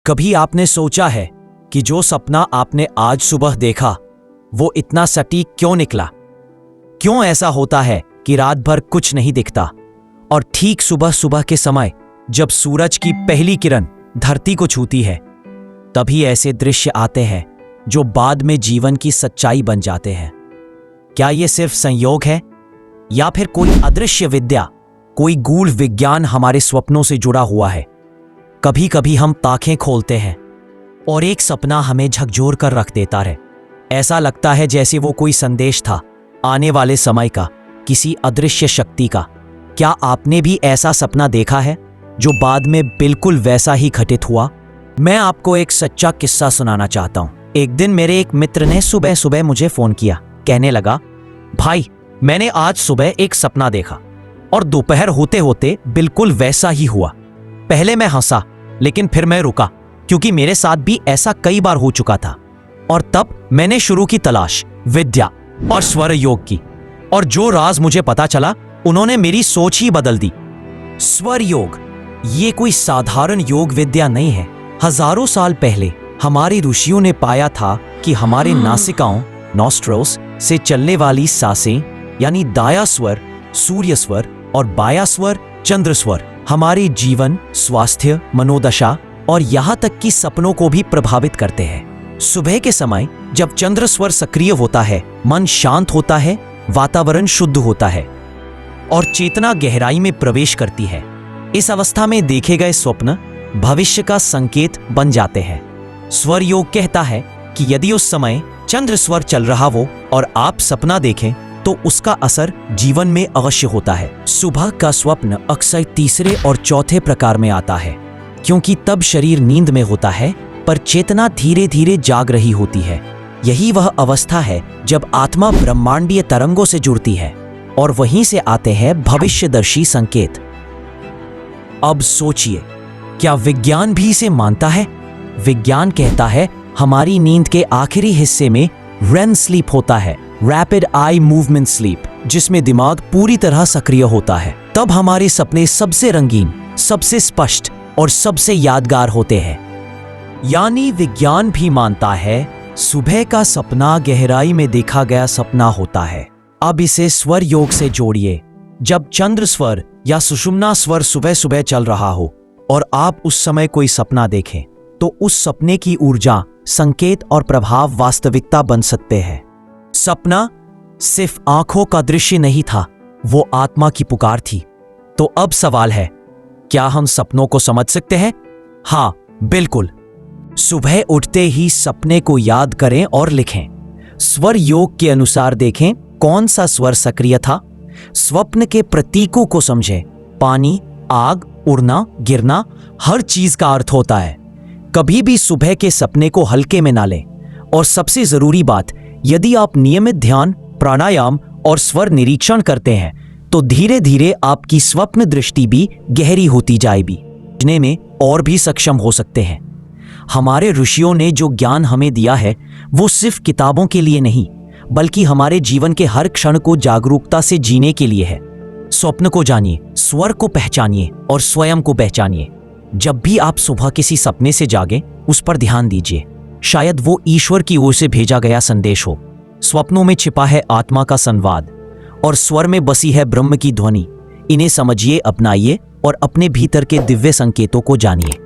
कभी आपने सोचा है कि जो सपना आपने आज सुबह देखा वो इतना सटीक क्यों निकला? क्यों ऐसा होता है कि रात भर कुछ नहीं दिखता और ठीक सुबह सुबह के समय जब सूरज की पहली किरण धरती को छूती है तभी ऐसे दृश्य आते हैं जो बाद में जीवन की सच्चाई बन जाते हैं? क्या ये सिर्फ संयोग है या फिर कोई अदृश्य विद्या, कोई गूढ़ विज्ञान हमारे स्वप्नों से जुड़ा हुआ है? कभी कभी हम आंखें खोलते हैं और एक सपना हमें झकझोर कर रख देता है। ऐसा लगता है जैसे वो कोई संदेश था आने वाले समय का, किसी अदृश्य शक्ति का। क्या आपने भी ऐसा सपना देखा है जो बाद में बिल्कुल वैसा ही घटित हुआ? मैं आपको एक सच्चा किस्सा सुनाना चाहता हूँ। एक दिन मेरे एक मित्र ने सुबह सुबह मुझे फोन किया, कहने लगा, भाई मैंने आज सुबह एक सपना देखा और दोपहर होते होते बिल्कुल वैसा ही हुआ। पहले मैं हंसा लेकिन फिर मैं रुका क्योंकि मेरे साथ भी ऐसा कई बार हो चुका था। और तब मैंने शुरू की तलाश विद्या और स्वर योग की, और जो राज मुझे पता चला उन्होंने मेरी सोच ही बदल दी। स्वर योग ये कोई साधारण योग विद्या नहीं है। हजारों साल पहले हमारे ऋषियों ने पाया था कि हमारे नासिकाओं नॉस्ट्रोस से चलने वाली सांसें यानी दाया स्वर सूर्य स्वर और बाया स्वर चंद्र स्वर हमारे जीवन, स्वास्थ्य, मनोदशा और यहाँ तक कि सपनों को भी प्रभावित करते हैं। सुबह के समय जब चंद्र स्वर सक्रिय होता है, मन शांत होता है, वातावरण शुद्ध होता है और चेतना गहराई में प्रवेश करती है। इस अवस्था में देखे गए स्वप्न भविष्य का संकेत बन जाते हैं। स्वर योग कहता है कि यदि उस समय चंद्र स्वर चल रहा हो और आप सपना देखें तो उसका असर जीवन में अवश्य होता है। सुबह का स्वप्न अक्सर तीसरे और चौथे प्रकार में आता है क्योंकि तब शरीर नींद में होता है पर चेतना धीरे धीरे जाग रही होती है। यही वह अवस्था है जब आत्मा ब्रह्मांडीय तरंगों से जुड़ती है और वहीं से आते हैं भविष्यदर्शी संकेत। अब सोचिए, क्या विज्ञान भी इसे मानता है? विज्ञान कहता है हमारी नींद के आखिरी हिस्से में REM स्लीप होता है, रैपिड आई मूवमेंट स्लीप, जिसमें दिमाग पूरी तरह सक्रिय होता है। तब हमारे सपने सबसे रंगीन, सबसे स्पष्ट और सबसे यादगार होते हैं। यानी विज्ञान भी मानता है सुबह का सपना गहराई में देखा गया सपना होता है। अब इसे स्वर योग से जोड़िए। जब चंद्र स्वर या सुषुम्ना स्वर सुबह सुबह चल रहा हो और आप उस समय कोई सपना देखें तो उस सपने की ऊर्जा, संकेत और प्रभाव वास्तविकता बन सकते हैं। सपना सिर्फ आंखों का दृश्य नहीं था, वो आत्मा की पुकार थी। तो अब सवाल है, क्या हम सपनों को समझ सकते हैं? हाँ, बिल्कुल। सुबह उठते ही सपने को याद करें और लिखें। स्वर योग के अनुसार देखें कौन सा स्वर सक्रिय था। स्वप्न के प्रतीकों को समझें। पानी, आग, उड़ना, गिरना, हर चीज का अर्थ होता है। कभी भी सुबह के सपने को हल्के में ना लें। और सबसे जरूरी बात, यदि आप नियमित ध्यान, प्राणायाम और स्वर निरीक्षण करते हैं तो धीरे धीरे आपकी स्वप्न दृष्टि भी गहरी होती जाएगी, समझने में और भी सक्षम हो सकते हैं। हमारे ऋषियों ने जो ज्ञान हमें दिया है वो सिर्फ किताबों के लिए नहीं बल्कि हमारे जीवन के हर क्षण को जागरूकता से जीने के लिए है। स्वप्न को जानिए, स्वर को पहचानिए और स्वयं को पहचानिए। जब भी आप सुबह किसी सपने से जागें, उस पर ध्यान दीजिए। शायद वो ईश्वर की ओर से भेजा गया संदेश हो। स्वप्नों में छिपा है आत्मा का संवाद और स्वर में बसी है ब्रह्म की ध्वनि। इन्हें समझिए, अपनाइए और अपने भीतर के दिव्य संकेतों को जानिए।